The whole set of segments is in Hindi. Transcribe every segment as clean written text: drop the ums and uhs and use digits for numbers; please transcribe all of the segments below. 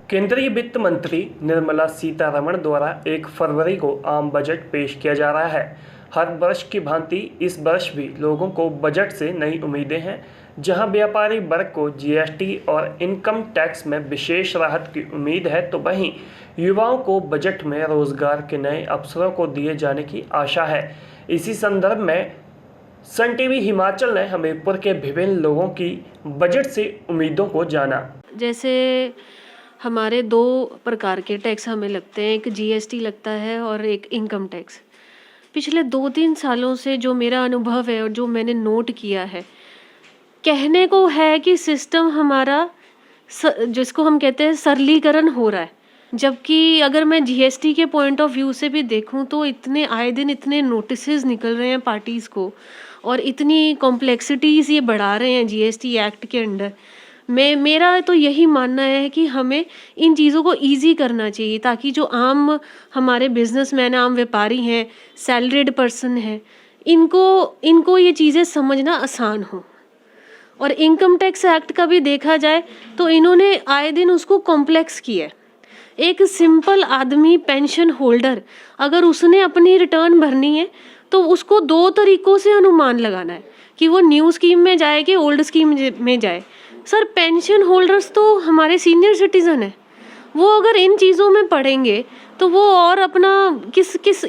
केंद्रीय वित्त मंत्री निर्मला सीतारमण द्वारा 1 फरवरी को आम बजट पेश किया जा रहा है। हर वर्ष की भांति इस वर्ष भी लोगों को बजट से नई उम्मीदें हैं। जहां व्यापारी वर्ग को जीएसटी और इनकम टैक्स में विशेष राहत की उम्मीद है, तो वहीं युवाओं को बजट में रोजगार के नए अवसरों को दिए जाने की आशा है। इसी संदर्भ में सन टीवी हिमाचल ने हमीरपुर के विभिन्न लोगों की बजट से उम्मीदों को जाना। जैसे हमारे 2 प्रकार के टैक्स हमें लगते हैं, एक जीएसटी लगता है और एक इनकम टैक्स। पिछले 2-3 सालों से जो मेरा अनुभव है और जो मैंने नोट किया है, कहने को है कि सिस्टम हमारा जिसको हम कहते हैं सरलीकरण हो रहा है, जबकि अगर मैं जीएसटी के पॉइंट ऑफ व्यू से भी देखूं तो इतने आए दिन इतने नोटिसेस निकल रहे हैं पार्टीज़ को और इतनी कॉम्प्लेक्सिटीज़ ये बढ़ा रहे हैं जीएसटी एक्ट के अंडर। मेरा तो यही मानना है कि हमें इन चीज़ों को इजी करना चाहिए ताकि जो आम हमारे बिजनेसमैन, आम व्यापारी हैं, सैलरीड पर्सन हैं, इनको ये चीज़ें समझना आसान हो। और इनकम टैक्स एक्ट का भी देखा जाए तो इन्होंने आए दिन उसको कॉम्प्लेक्स किया है। एक सिंपल आदमी पेंशन होल्डर अगर उसने अपनी रिटर्न भरनी है तो उसको 2 तरीकों से अनुमान लगाना है कि वो न्यू स्कीम में जाए कि ओल्ड स्कीम में जाए। सर, पेंशन होल्डर्स तो हमारे सीनियर सिटीज़न है, वो अगर इन चीज़ों में पढ़ेंगे तो वो और अपना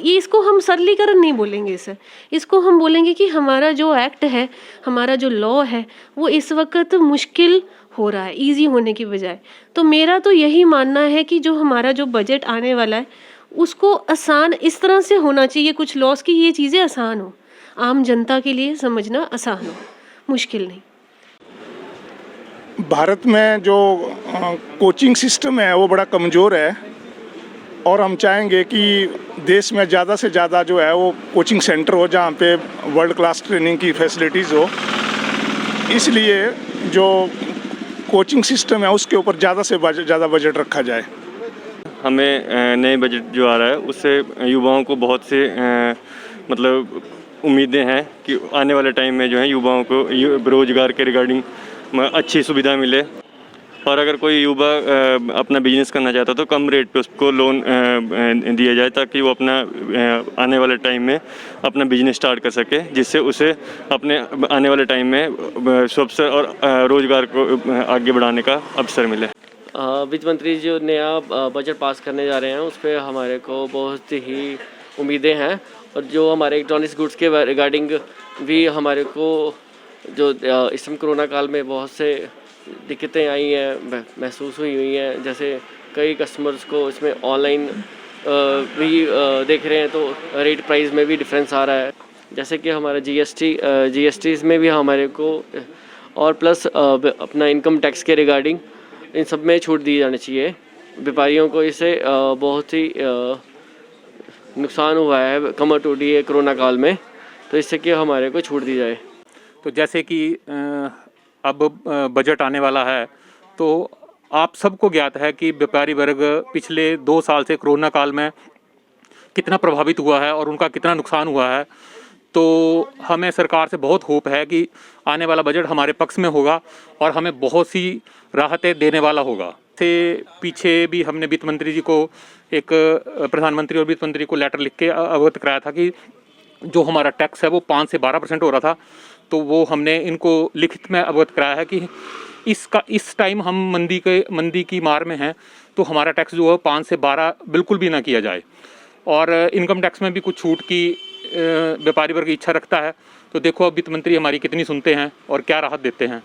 इसको हम सरलीकरण नहीं बोलेंगे सर, इसको हम बोलेंगे कि हमारा जो एक्ट है, हमारा जो लॉ है, वो इस वक्त मुश्किल हो रहा है इजी होने की बजाय। तो मेरा तो यही मानना है कि जो हमारा जो बजट आने वाला है उसको आसान इस तरह से होना चाहिए, कुछ लॉस की ये चीज़ें आसान हो, आम जनता के लिए समझना आसान हो, मुश्किल नहीं। भारत में जो कोचिंग सिस्टम है वो बड़ा कमज़ोर है और हम चाहेंगे कि देश में ज़्यादा से ज़्यादा जो है वो कोचिंग सेंटर हो जहाँ पे वर्ल्ड क्लास ट्रेनिंग की फैसिलिटीज़ हो। इसलिए जो कोचिंग सिस्टम है उसके ऊपर ज़्यादा से ज़्यादा बजट रखा जाए। हमें नए बजट जो आ रहा है उससे युवाओं को बहुत से मतलब उम्मीदें हैं कि आने वाले टाइम में जो है युवाओं को रोजगार के रिगार्डिंग अच्छी सुविधा मिले। और अगर कोई युवा अपना बिजनेस करना चाहता है तो कम रेट पे उसको लोन दिया जाए ताकि वो अपना आने वाले टाइम में अपना बिजनेस स्टार्ट कर सके, जिससे उसे अपने आने वाले टाइम में स्वअवसर और रोज़गार को आगे बढ़ाने का अवसर मिले। वित्त मंत्री जो नया बजट पास करने जा रहे हैं उस पर हमारे को बहुत ही उम्मीदें हैं और जो हमारे इलेक्ट्रॉनिक्स गुड्स के रिगार्डिंग भी हमारे को जो इस समय कोरोना काल में बहुत से दिक्कतें आई हैं, महसूस हुई हैं। जैसे कई कस्टमर्स को इसमें ऑनलाइन भी देख रहे हैं तो रेट प्राइस में भी डिफरेंस आ रहा है। जैसे कि हमारा जीएसटी में भी हमारे को और प्लस अपना इनकम टैक्स के रिगार्डिंग इन सब में छूट दी जानी चाहिए। व्यापारियों को इससे बहुत ही नुकसान हुआ है, कमर टूटी है कोरोना काल में, तो इससे कि हमारे को छूट दी जाए। तो जैसे कि अब बजट आने वाला है तो आप सबको ज्ञात है कि व्यापारी वर्ग पिछले 2 साल से कोरोना काल में कितना प्रभावित हुआ है और उनका कितना नुकसान हुआ है। तो हमें सरकार से बहुत होप है कि आने वाला बजट हमारे पक्ष में होगा और हमें बहुत सी राहतें देने वाला होगा। से पीछे भी हमने वित्त मंत्री जी को एक प्रधानमंत्री और वित्त मंत्री को लेटर लिख के अवगत कराया था कि जो हमारा टैक्स है वो 5 से 12% हो रहा था, तो वो हमने इनको लिखित में अवगत कराया है कि इस टाइम हम मंदी की मार में हैं, तो हमारा टैक्स जो है 5 से 12 बिल्कुल भी ना किया जाए। और इनकम टैक्स में भी कुछ छूट की व्यापारी वर्ग की इच्छा रखता है। तो देखो अब वित्त मंत्री हमारी कितनी सुनते हैं और क्या राहत देते हैं।